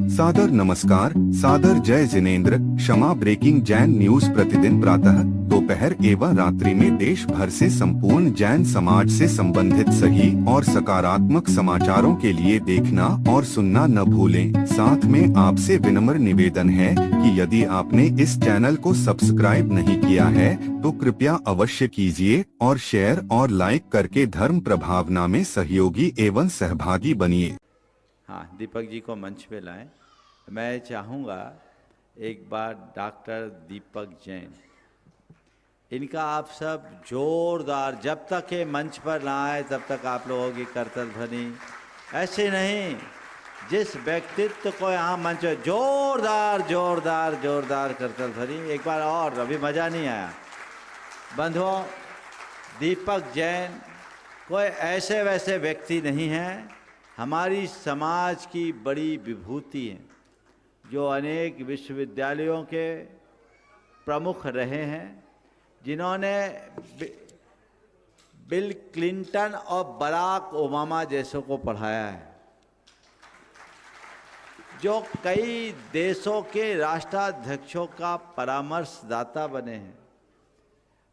सादर नमस्कार, सादर जय जिनेंद्र। क्षमा ब्रेकिंग जैन न्यूज प्रतिदिन प्रातः दोपहर एवं रात्रि में देश भर से संपूर्ण जैन समाज से संबंधित सही और सकारात्मक समाचारों के लिए देखना और सुनना न भूलें। साथ में आपसे विनम्र निवेदन है कि यदि आपने इस चैनल को सब्सक्राइब नहीं किया है तो कृपया अवश्य कीजिए और शेयर और लाइक करके धर्म प्रभावना में सहयोगी एवं सहभागी बनिए। हाँ, दीपक जी को मंच पे लाएं। मैं चाहूँगा एक बार डॉक्टर दीपक जैन, इनका आप सब जोरदार, जब तक ये मंच पर ना आए तब तक आप लोगों की करतल ध्वनि ऐसे नहीं। जिस व्यक्तित्व को यहाँ मंच पे जोरदार जोरदार जोरदार करतल ध्वनि एक बार और, अभी मज़ा नहीं आया। बंधुओं, दीपक जैन कोई ऐसे वैसे व्यक्ति नहीं हैं, हमारी समाज की बड़ी विभूति हैं, जो अनेक विश्वविद्यालयों के प्रमुख रहे हैं, जिन्होंने बिल क्लिंटन और बराक ओबामा जैसों को पढ़ाया है, जो कई देशों के राष्ट्राध्यक्षों का परामर्शदाता बने हैं,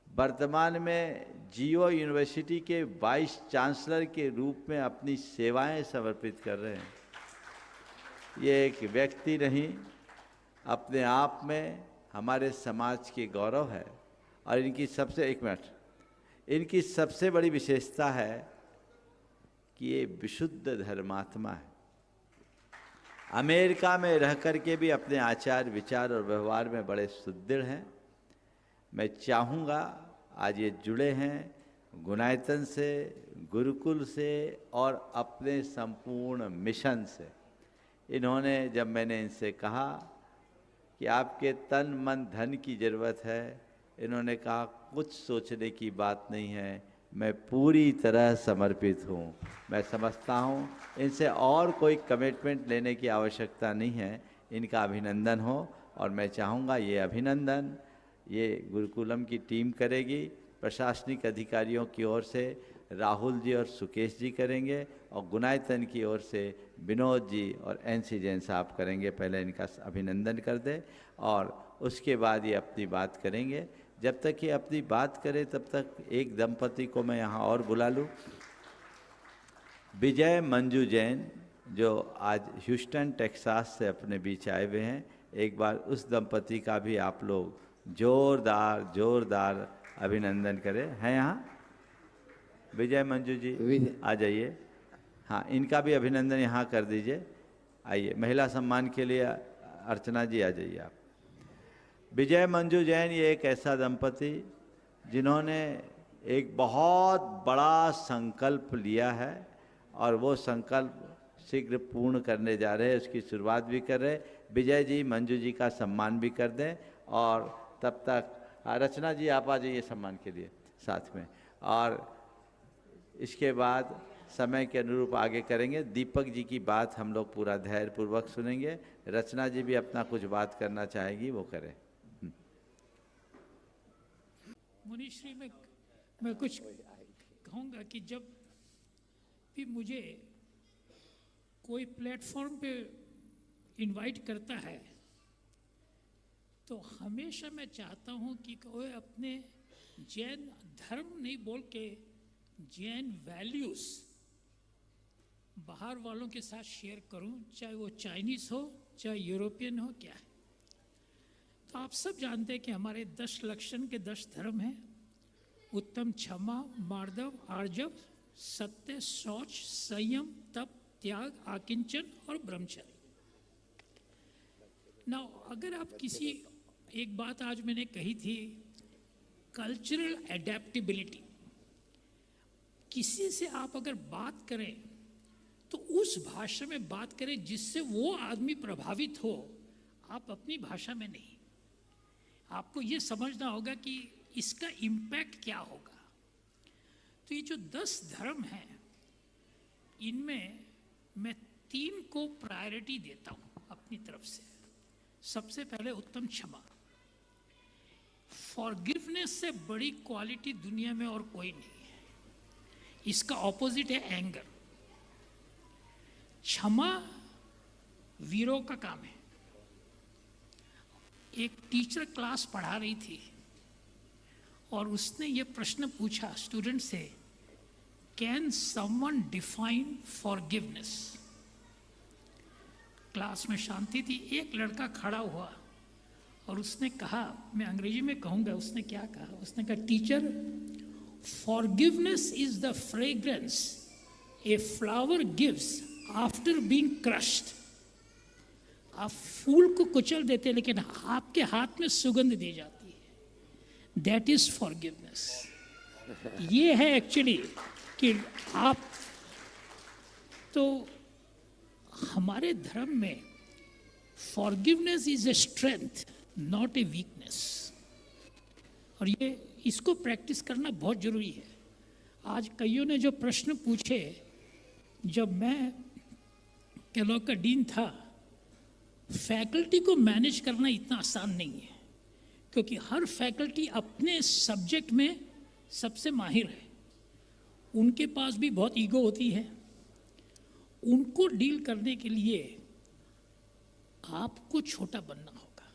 वर्तमान में जियो यूनिवर्सिटी के वाइस चांसलर के रूप में अपनी सेवाएं समर्पित कर रहे हैं। ये एक व्यक्ति नहीं, अपने आप में हमारे समाज के गौरव है। और इनकी सबसे बड़ी विशेषता है कि ये विशुद्ध धर्मात्मा है। अमेरिका में रह कर के भी अपने आचार विचार और व्यवहार में बड़े सुदृढ़ हैं। मैं चाहूँगा, आज ये जुड़े हैं गुणायतन से, गुरुकुल से और अपने संपूर्ण मिशन से। इन्होंने, जब मैंने इनसे कहा कि आपके तन मन धन की ज़रूरत है, इन्होंने कहा कुछ सोचने की बात नहीं है, मैं पूरी तरह समर्पित हूँ। मैं समझता हूँ इनसे और कोई कमिटमेंट लेने की आवश्यकता नहीं है। इनका अभिनंदन हो। और मैं चाहूँगा ये अभिनंदन ये गुरुकुलम की टीम करेगी, प्रशासनिक अधिकारियों की ओर से राहुल जी और सुकेश जी करेंगे, और गुणायतन की ओर से विनोद जी और एनसी जैन साहब करेंगे। पहले इनका अभिनंदन कर दे और उसके बाद ये अपनी बात करेंगे। जब तक ये अपनी बात करे तब तक एक दंपति को मैं यहाँ और बुला लूँ, विजय मंजू जैन, जो आज ह्यूस्टन टेक्सास से अपने बीच आए हुए हैं। एक बार उस दंपति का भी आप लोग जोरदार जोरदार अभिनंदन करें। हैं यहाँ विजय मंजू जी, आ जाइए। हाँ, इनका भी अभिनंदन यहाँ कर दीजिए। आइए, महिला सम्मान के लिए अर्चना जी आ जाइए आप। विजय मंजू जैन ये एक ऐसा दंपति जिन्होंने एक बहुत बड़ा संकल्प लिया है और वो संकल्प शीघ्र पूर्ण करने जा रहे हैं, उसकी शुरुआत भी कर रहे हैं। विजय जी मंजू जी का सम्मान भी कर दें। और तब तक रचना जी आप आ जाइए सम्मान के लिए साथ में। और इसके बाद समय के अनुरूप आगे करेंगे। दीपक जी की बात हम लोग पूरा धैर्यपूर्वक सुनेंगे। रचना जी भी अपना कुछ बात करना चाहेगी, वो करें। मुनीश्री, मैं कुछ कहूँगा कि जब भी मुझे कोई प्लेटफॉर्म पे इनवाइट करता है तो हमेशा मैं चाहता हूँ कि कोई अपने जैन धर्म नहीं बोल के जैन वैल्यूज़ बाहर वालों के साथ शेयर करूँ, चाहे वो चाइनीज़ हो चाहे यूरोपियन हो। क्या है, तो आप सब जानते हैं कि हमारे 10 लक्षण के 10 धर्म हैं। उत्तम, क्षमा, मार्दव, आर्जव, सत्य, शौच, संयम, तप, त्याग, आकिंचन और ब्रह्मचर्य। ना अगर आप किसी, एक बात आज मैंने कही थी, कल्चरल एडेप्टेबिलिटी। किसी से आप अगर बात करें तो उस भाषा में बात करें जिससे वो आदमी प्रभावित हो, आप अपनी भाषा में नहीं। आपको ये समझना होगा कि इसका इम्पैक्ट क्या होगा। तो ये जो 10 धर्म हैं, इनमें मैं 3 को प्रायोरिटी देता हूँ अपनी तरफ से। सबसे पहले उत्तम क्षमा। फॉरगिवनेस से बड़ी क्वालिटी दुनिया में और कोई नहीं है। इसका ऑपोजिट है एंगर। क्षमा वीरों का काम है। एक टीचर क्लास पढ़ा रही थी और उसने ये प्रश्न पूछा स्टूडेंट से, can someone define forgiveness? Class में शांति थी। एक लड़का खड़ा हुआ और उसने कहा, मैं अंग्रेजी में कहूँगा उसने क्या कहा, उसने कहा, teacher, forgiveness is the fragrance a flower gives after being crushed. आप फूल को कुचल देते हैं लेकिन आपके हाथ में सुगंध दी जाती है, दैट इज फॉरगिवनेस। ये है एक्चुअली कि आप, तो हमारे धर्म में forgiveness is a strength not a weakness, और ये इसको प्रैक्टिस करना बहुत जरूरी है। आज कईयों ने जो प्रश्न पूछे, जब मैं कैलॉग का डीन था, फैकल्टी को मैनेज करना इतना आसान नहीं है, क्योंकि हर फैकल्टी अपने सब्जेक्ट में सबसे माहिर है। उनके पास भी बहुत ईगो होती है। उनको डील करने के लिए आपको छोटा बनना होगा।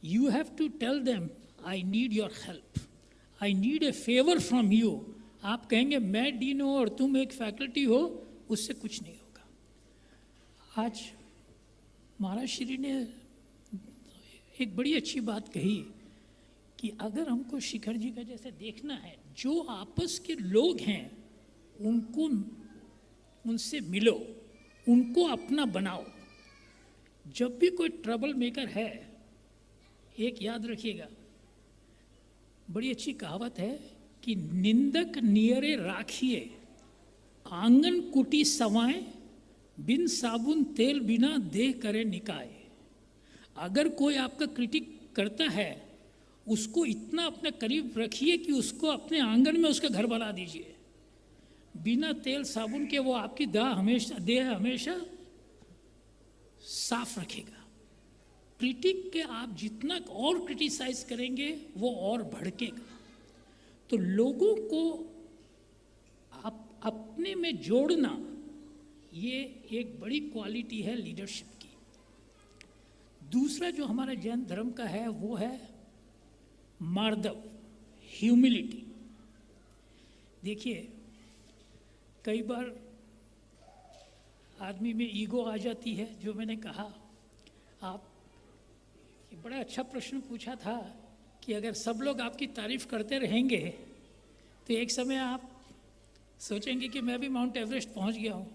You have to tell them, I need your help, I need a favour from you. आप कहेंगे मैं डीन हूँ और तुम एक फैकल्टी हो, उससे कुछ नहीं होगा। आज महाराज श्री ने एक बड़ी अच्छी बात कही कि अगर हमको शिखर जी का जैसे देखना है, जो आपस के लोग हैं उनको, उनसे मिलो, उनको अपना बनाओ। जब भी कोई ट्रबल मेकर है, एक याद रखिएगा, बड़ी अच्छी कहावत है कि निंदक नियरे राखिए, आंगन कुटी सवाएं, बिन साबुन तेल बिना देह करे निकाय। अगर कोई आपका क्रिटिक करता है, उसको इतना अपने करीब रखिए कि उसको अपने आंगन में उसका घर बना दीजिए। बिना तेल साबुन के वो आपकी देह हमेशा साफ रखेगा। क्रिटिक के आप जितना और क्रिटिसाइज करेंगे वो और भड़केगा। तो लोगों को आप अपने में जोड़ना, ये एक बड़ी क्वालिटी है लीडरशिप की। दूसरा जो हमारा जैन धर्म का है वो है मार्दव, ह्यूमिलिटी। देखिए, कई बार आदमी में ईगो आ जाती है। जो मैंने कहा, आप ये बड़ा अच्छा प्रश्न पूछा था कि अगर सब लोग आपकी तारीफ करते रहेंगे तो एक समय आप सोचेंगे कि मैं भी माउंट एवरेस्ट पहुंच गया हूं।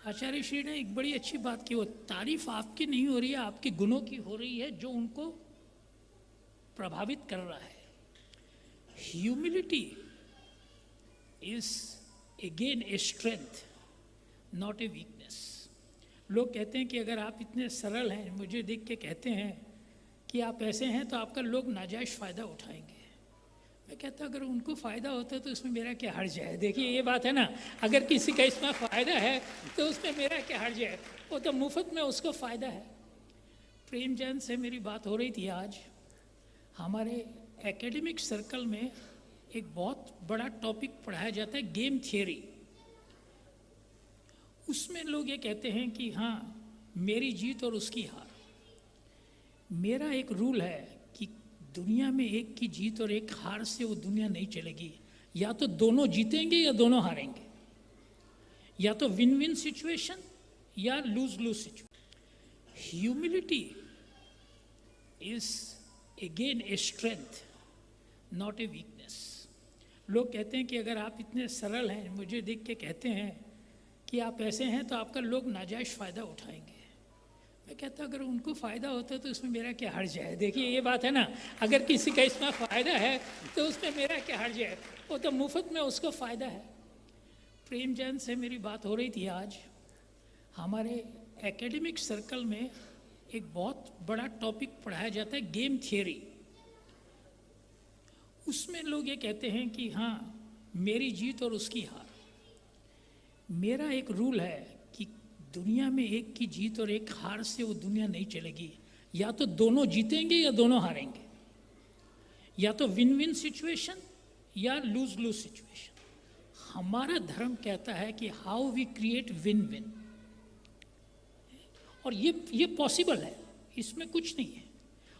आचार्य श्री ने एक बड़ी अच्छी बात की, वो तारीफ आपकी नहीं हो रही है, आपके गुणों की हो रही है जो उनको प्रभावित कर रहा है। Humility is again a strength not a weakness. लोग कहते हैं कि अगर आप इतने सरल हैं, मुझे देख के कहते हैं कि आप ऐसे हैं, तो आपका लोग नाजायज़ फ़ायदा उठाएंगे। मैं कहता अगर उनको फ़ायदा होता है तो उसमें मेरा क्या हर्ज है। देखिए ये बात है ना, अगर किसी का इसमें फ़ायदा है तो उसमें मेरा क्या हर्ज है, वो तो मुफ्त में उसको फ़ायदा है। प्रेम जैन से मेरी बात हो रही थी आज। हमारे एकेडमिक सर्कल में एक बहुत बड़ा टॉपिक पढ़ाया जाता है, गेम थियरी। उसमें लोग ये कहते हैं कि हाँ, मेरी जीत और उसकी हार। मेरा एक रूल है कि दुनिया में एक की जीत और एक हार से वो दुनिया नहीं चलेगी। या तो दोनों जीतेंगे या दोनों हारेंगे, या तो विन विन सिचुएशन या lose lose situation. Humility is again a strength not a weakness. लोग कहते हैं कि अगर आप इतने सरल हैं, मुझे देख के कहते हैं कि आप ऐसे हैं, तो आपका लोग नाजायज़ फ़ायदा उठाएंगे। मैं कहता अगर उनको फ़ायदा होता है तो उसमें मेरा क्या हर्ज है। देखिए ये बात है ना, अगर किसी का इसमें फ़ायदा है तो उसमें मेरा क्या हर्ज है, वो तो मुफ्त में उसको फ़ायदा है। प्रेम जैन से मेरी बात हो रही थी आज। हमारे एकेडमिक सर्कल में एक बहुत बड़ा टॉपिक पढ़ाया जाता है, गेम थियरी। उसमें लोग ये कहते हैं कि हाँ, मेरी जीत और उसकी हार। मेरा एक रूल है कि दुनिया में एक की जीत और एक हार से वो दुनिया नहीं चलेगी। या तो दोनों जीतेंगे या दोनों हारेंगे, या तो विन विन सिचुएशन या लूज लूज सिचुएशन। हमारा धर्म कहता है कि how we create win win. और ये पॉसिबल है, इसमें कुछ नहीं है।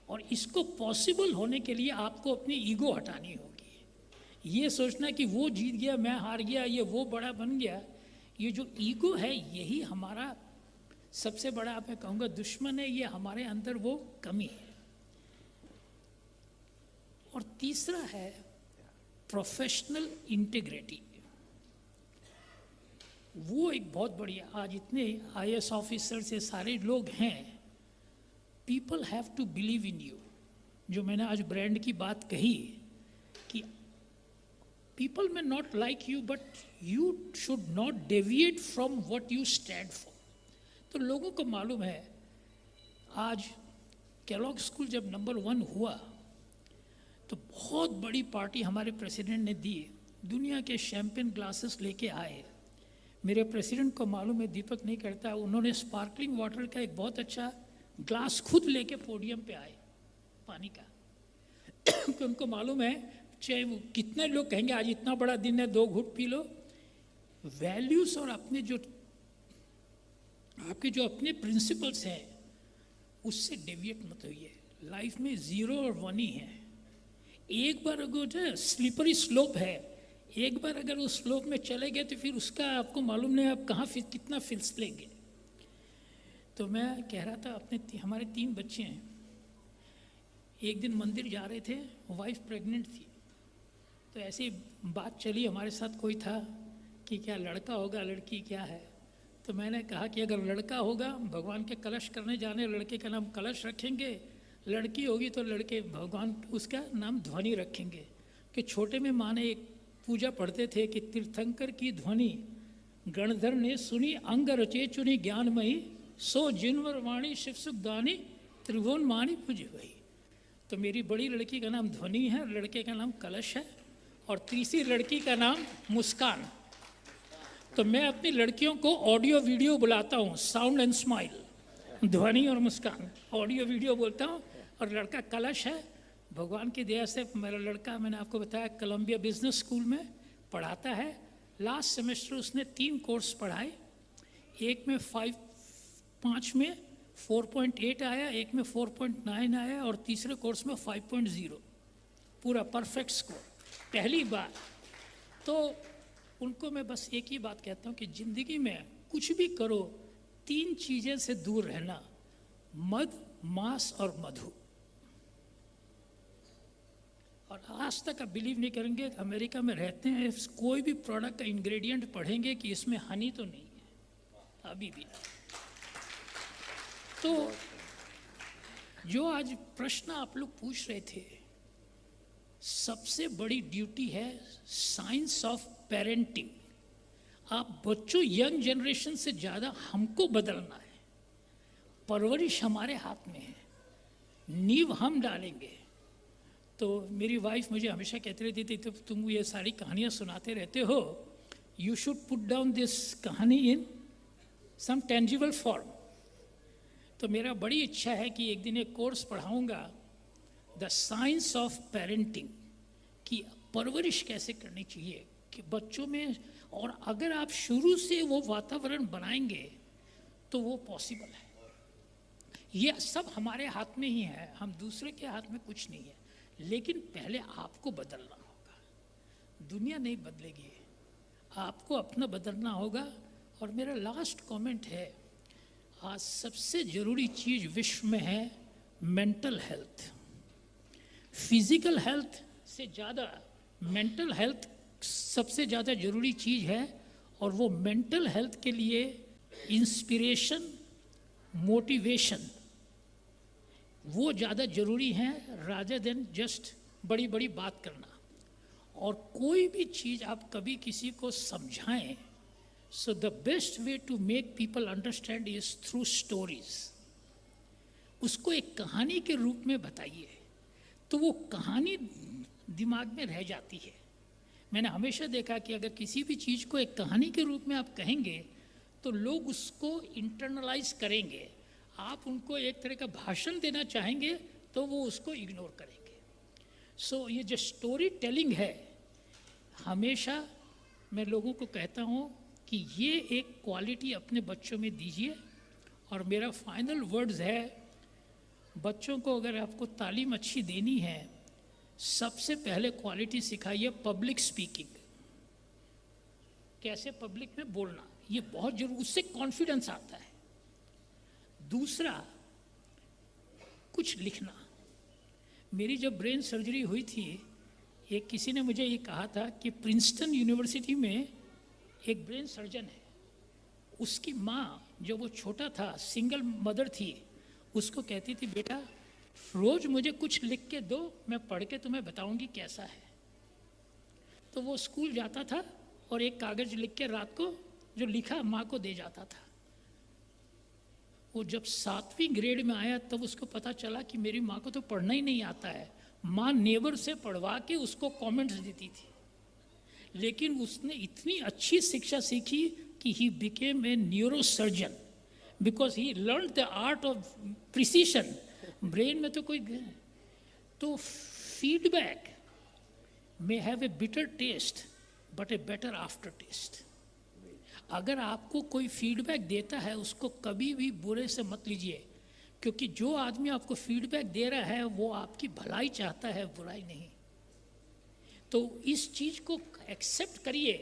और इसको पॉसिबल होने के लिए आपको अपनी ईगो हटानी होगी। ये सोचना कि वो जीत गया, मैं हार गया, ये वो बड़ा बन गया, ये जो ईगो है यही हमारा सबसे बड़ा, मैं कहूँगा, दुश्मन है। ये हमारे अंदर वो कमी है। और तीसरा है प्रोफेशनल इंटीग्रिटी। वो एक बहुत बढ़िया, आज इतने IAS ऑफिसर से सारे लोग हैं, people have to believe in you. जो मैंने आज ब्रांड की बात कही कि पीपल में not like you but you should not deviate from what you stand for. तो लोगों को मालूम है, आज केलॉग स्कूल जब नंबर 1 हुआ तो बहुत बड़ी पार्टी हमारे प्रेसिडेंट ने दी, दुनिया के शैंपेन ग्लासेस लेके आए। मेरे प्रेसिडेंट को मालूम है, दीपक नहीं करता, उन्होंने स्पार्कलिंग वाटर का एक बहुत अच्छा ग्लास खुद लेके पोडियम पे आए पानी का कि उनको मालूम है, चाहे वो कितने लोग कहेंगे आज इतना बड़ा दिन है 2 घूंट पी लो, वैल्यूज और अपने जो आपके जो अपने प्रिंसिपल्स हैं उससे डेविएट मत होइए। लाइफ में 0 और 1 ही है। एक बार अगर जो स्लिपरी स्लोप है, एक बार अगर उस स्लोप में चले गए तो फिर उसका आपको मालूम नहीं आप कहाँ फिर कितना फिसलेंगे। तो मैं कह रहा था, अपने हमारे 3 बच्चे हैं, एक दिन मंदिर जा रहे थे, वाइफ प्रेग्नेंट थी, तो ऐसी बात चली, हमारे साथ कोई था कि क्या लड़का होगा लड़की क्या है। तो मैंने कहा कि अगर लड़का होगा भगवान के कलश करने जाने, लड़के का नाम कलश रखेंगे, लड़की होगी तो लड़के भगवान उसका नाम ध्वनि रखेंगे। कि छोटे में माँ ने एक पूजा पढ़ते थे कि तीर्थंकर की ध्वनि गणधर ने सुनी, अंग रचे चुनी ज्ञानमयी, सो जिनवर वाणी शिव सुख दानी, त्रिभुवन मानी पूजे वही। तो मेरी बड़ी लड़की का नाम ध्वनि है, लड़के का नाम कलश है, और तीसरी लड़की का नाम मुस्कान। तो मैं अपनी लड़कियों को ऑडियो वीडियो बुलाता हूँ, साउंड एंड स्माइल, ध्वनि और मुस्कान, ऑडियो वीडियो बोलता हूँ। और लड़का कलश है, भगवान की दया से मेरा लड़का, मैंने आपको बताया, कोलंबिया बिजनेस स्कूल में पढ़ाता है। लास्ट सेमेस्टर उसने 3 कोर्स पढ़ाए, एक में 5 में 4.8 आया, एक में 4.9 आया, और तीसरे कोर्स में 5.0, पूरा परफेक्ट स्कोर पहली बार। तो उनको मैं बस एक ही बात कहता हूँ कि ज़िंदगी में कुछ भी करो, 3 चीज़ें से दूर रहना, मद, मांस और मधु। और आज तक आप बिलीव नहीं करेंगे, अमेरिका में रहते हैं, कोई भी प्रोडक्ट का इंग्रेडिएंट पढ़ेंगे कि इसमें हनी तो नहीं है अभी भी। तो जो आज प्रश्न आप लोग पूछ रहे थे, सबसे बड़ी ड्यूटी है साइंस ऑफ पेरेंटिंग। आप बच्चों, यंग जनरेशन से ज़्यादा हमको बदलना है। परवरिश हमारे हाथ में है, नींव हम डालेंगे। तो मेरी वाइफ मुझे हमेशा कहती रहती थी, तो तुम ये सारी कहानियाँ सुनाते रहते हो, you should put down this कहानी इन सम टेंजिबल फॉर्म। तो मेरा बड़ी इच्छा है कि एक दिन एक कोर्स पढ़ाऊँगा, द साइंस ऑफ पेरेंटिंग, कि परवरिश कैसे करनी चाहिए कि बच्चों में। और अगर आप शुरू से वो वातावरण बनाएंगे तो वो पॉसिबल है। ये सब हमारे हाथ में ही है, हम दूसरे के हाथ में कुछ नहीं है। लेकिन पहले आपको बदलना होगा, दुनिया नहीं बदलेगी, आपको अपना बदलना होगा। और मेरा लास्ट कमेंट है, आज सबसे ज़रूरी चीज़ विश्व में है मेंटल हेल्थ। फिजिकल हेल्थ से ज़्यादा मेंटल हेल्थ सबसे ज़्यादा ज़रूरी चीज़ है। और वो मेंटल हेल्थ के लिए इंस्पिरेशन, मोटिवेशन, वो ज़्यादा ज़रूरी है रादर देन जस्ट बड़ी बड़ी बात करना। और कोई भी चीज़ आप कभी किसी को समझाएं, so the best way to make people understand is through stories. उसको एक कहानी के रूप में बताइए तो वो कहानी दिमाग में रह जाती है। मैंने हमेशा देखा कि अगर किसी भी चीज़ को एक कहानी के रूप में आप कहेंगे तो लोग उसको इंटरनलाइज करेंगे। आप उनको एक तरह का भाषण देना चाहेंगे तो वो उसको इग्नोर करेंगे। सो ये जो स्टोरी टेलिंग है, हमेशा मैं लोगों को कहता हूँ कि ये एक क्वालिटी अपने बच्चों में दीजिए। और मेरा फाइनल वर्ड्स है, बच्चों को अगर आपको तालीम अच्छी देनी है, सबसे पहले क्वालिटी सिखाइए पब्लिक स्पीकिंग। कैसे पब्लिक में बोलना, ये बहुत जरूर, उससे कॉन्फिडेंस आता है। दूसरा, कुछ लिखना। मेरी जब ब्रेन सर्जरी हुई थी, एक किसी ने मुझे ये कहा था कि प्रिंसटन यूनिवर्सिटी में एक ब्रेन सर्जन है, उसकी माँ जब वो छोटा था, सिंगल मदर थी, उसको कहती थी, बेटा रोज मुझे कुछ लिख के दो, मैं पढ़ के तुम्हें बताऊंगी कैसा है। तो वो स्कूल जाता था और एक कागज लिख के रात को जो लिखा माँ को दे जाता था। वो जब 7वीं ग्रेड में आया तब उसको पता चला कि मेरी माँ को तो पढ़ना ही नहीं आता है। माँ नेबर से पढ़वा के उसको कमेंट्स देती थी, लेकिन उसने इतनी अच्छी शिक्षा सीखी कि he became a neurosurgeon because he learn the art of precision. Brain में तो कोई, तो feedback may have a bitter taste but a better after taste. अगर आपको कोई फीडबैक देता है, उसको कभी भी बुरे से मत लीजिए, क्योंकि जो आदमी आपको फीडबैक दे रहा है वो आपकी भलाई चाहता है, बुराई नहीं। तो इस चीज़ को एक्सेप्ट करिए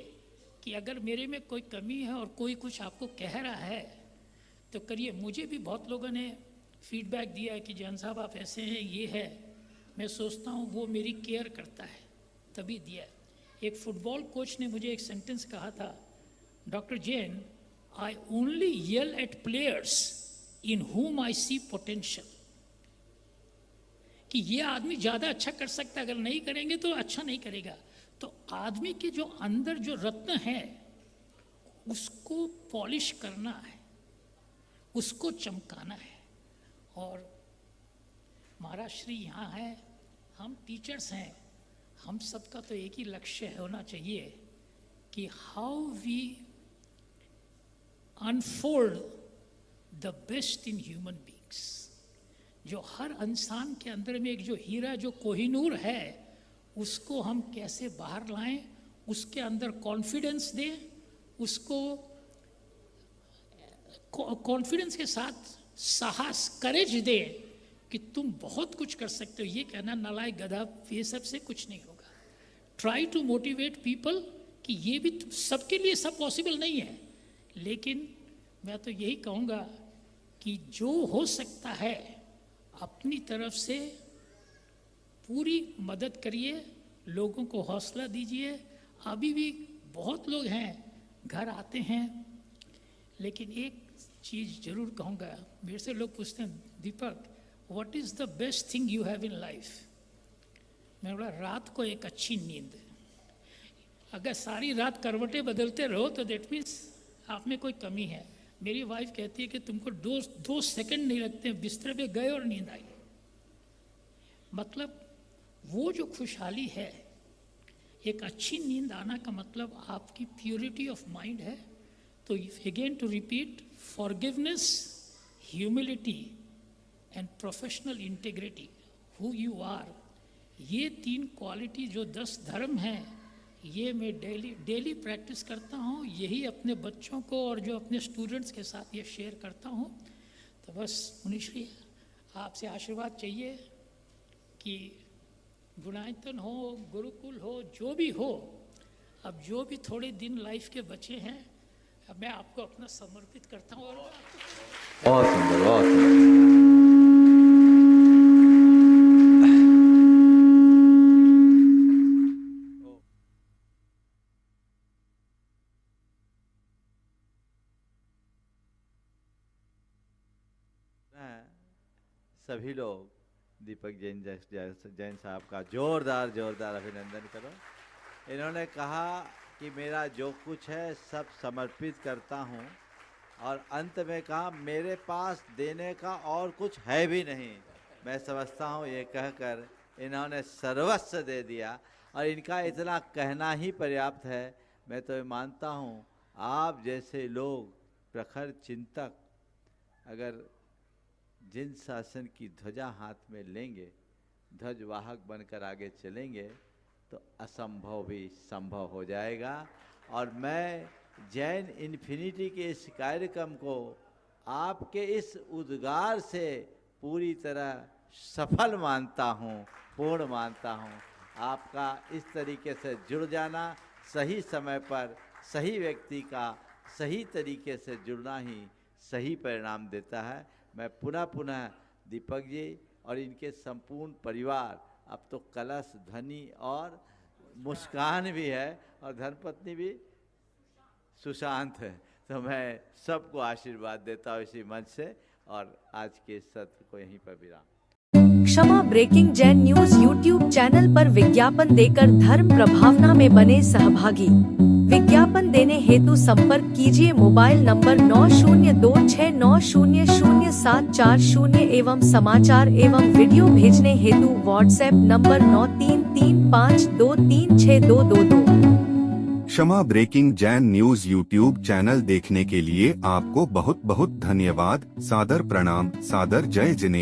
कि अगर मेरे में कोई कमी है और कोई कुछ आपको कह रहा है तो करिए। मुझे भी बहुत लोगों ने फीडबैक दिया है कि जैन साहब आप ऐसे हैं, ये है। मैं सोचता हूँ वो मेरी केयर करता है तभी दिया। एक फुटबॉल कोच ने मुझे एक सेंटेंस कहा था, doctor Jain, I only yell at players in whom I see potential। कि ये आदमी ज़्यादा अच्छा कर सकता है, अगर नहीं करेंगे तो अच्छा नहीं करेगा। तो आदमी के जो अंदर जो रत्न है उसको पॉलिश करना है, उसको चमकाना है। और महाराज श्री यहाँ है, हम टीचर्स हैं, हम सबका तो एक ही लक्ष्य होना चाहिए कि how we unfold the best in human beings. जो हर इंसान के अंदर में एक जो हीरा, जो कोहिनूर है, उसको हम कैसे बाहर लाएं, उसके अंदर कॉन्फिडेंस दें, उसको कॉन्फिडेंस के साथ साहस, करेज दें कि तुम बहुत कुछ कर सकते हो। ये कहना नालायक, गधा, ये सब से कुछ नहीं होगा। ट्राई टू मोटिवेट पीपल कि ये भी सबके लिए सब पॉसिबल नहीं है, लेकिन मैं तो यही कहूँगा कि जो हो सकता है अपनी तरफ से पूरी मदद करिए, लोगों को हौसला दीजिए। अभी भी बहुत लोग हैं, घर आते हैं, लेकिन एक चीज़ जरूर कहूँगा। मेरे से लोग पूछते हैं, Deepak what is the best thing you have in life. मैं बोला, रात को एक अच्छी नींद। अगर सारी रात करवटें बदलते रहो तो दैट मीन्स आप में कोई कमी है। मेरी वाइफ कहती है कि तुमको दो सेकंड नहीं लगते, बिस्तर पे गए और नींद आई। मतलब वो जो खुशहाली है, एक अच्छी नींद आना का मतलब आपकी प्योरिटी ऑफ माइंड है। तो again to repeat, forgiveness, humility and professional integrity, who you are, ये 3 क्वालिटी जो 10 धर्म हैं, ये मैं डेली प्रैक्टिस करता हूँ। यही अपने बच्चों को और जो अपने स्टूडेंट्स के साथ ये शेयर करता हूँ। तो बस मुनिश्री, आपसे आशीर्वाद चाहिए कि गुणायतन हो, गुरुकुल हो, जो भी हो, अब जो भी थोड़े दिन लाइफ के बचे हैं, अब मैं आपको अपना समर्पित करता हूँ। और बहुत सुंदर, बहुत सुंदर। सभी लोग दीपक जैन साहब का जोरदार अभिनंदन करो। इन्होंने कहा कि मेरा जो कुछ है सब समर्पित करता हूँ, और अंत में कहा मेरे पास देने का और कुछ है भी नहीं। मैं समझता हूँ ये कहकर इन्होंने सर्वस्व दे दिया, और इनका इतना कहना ही पर्याप्त है। मैं तो ये मानता हूँ आप जैसे लोग, प्रखर चिंतक, अगर जिन शासन की ध्वजा हाथ में लेंगे, ध्वजवाहक बनकर आगे चलेंगे, तो असंभव भी संभव हो जाएगा। और मैं जैन इन्फिनिटी के इस कार्यक्रम को आपके इस उद्गार से पूरी तरह सफल मानता हूँ, पूर्ण मानता हूँ। आपका इस तरीके से जुड़ जाना, सही समय पर सही व्यक्ति का सही तरीके से जुड़ना ही सही परिणाम देता है। मैं पुनः पुनः दीपक जी और इनके संपूर्ण परिवार, अब तो कलश धनी और मुस्कान भी है और धर्मपत्नी भी सुशांत है, तो मैं सबको आशीर्वाद देता हूँ इसी मंच से और आज के सत्र को यहीं पर विराम। Kshama breaking Jain news YouTube channel पर विज्ञापन देकर धर्म प्रभावना में बने सहभागी। विज्ञापन देने हेतु संपर्क कीजिए मोबाइल नंबर 9026900740 एवं समाचार एवं वीडियो भेजने हेतु WhatsApp number 9335236222। Kshama breaking Jain news YouTube channel देखने के लिए आपको बहुत बहुत धन्यवाद। सादर प्रणाम, सादर जय जिनेंद्र।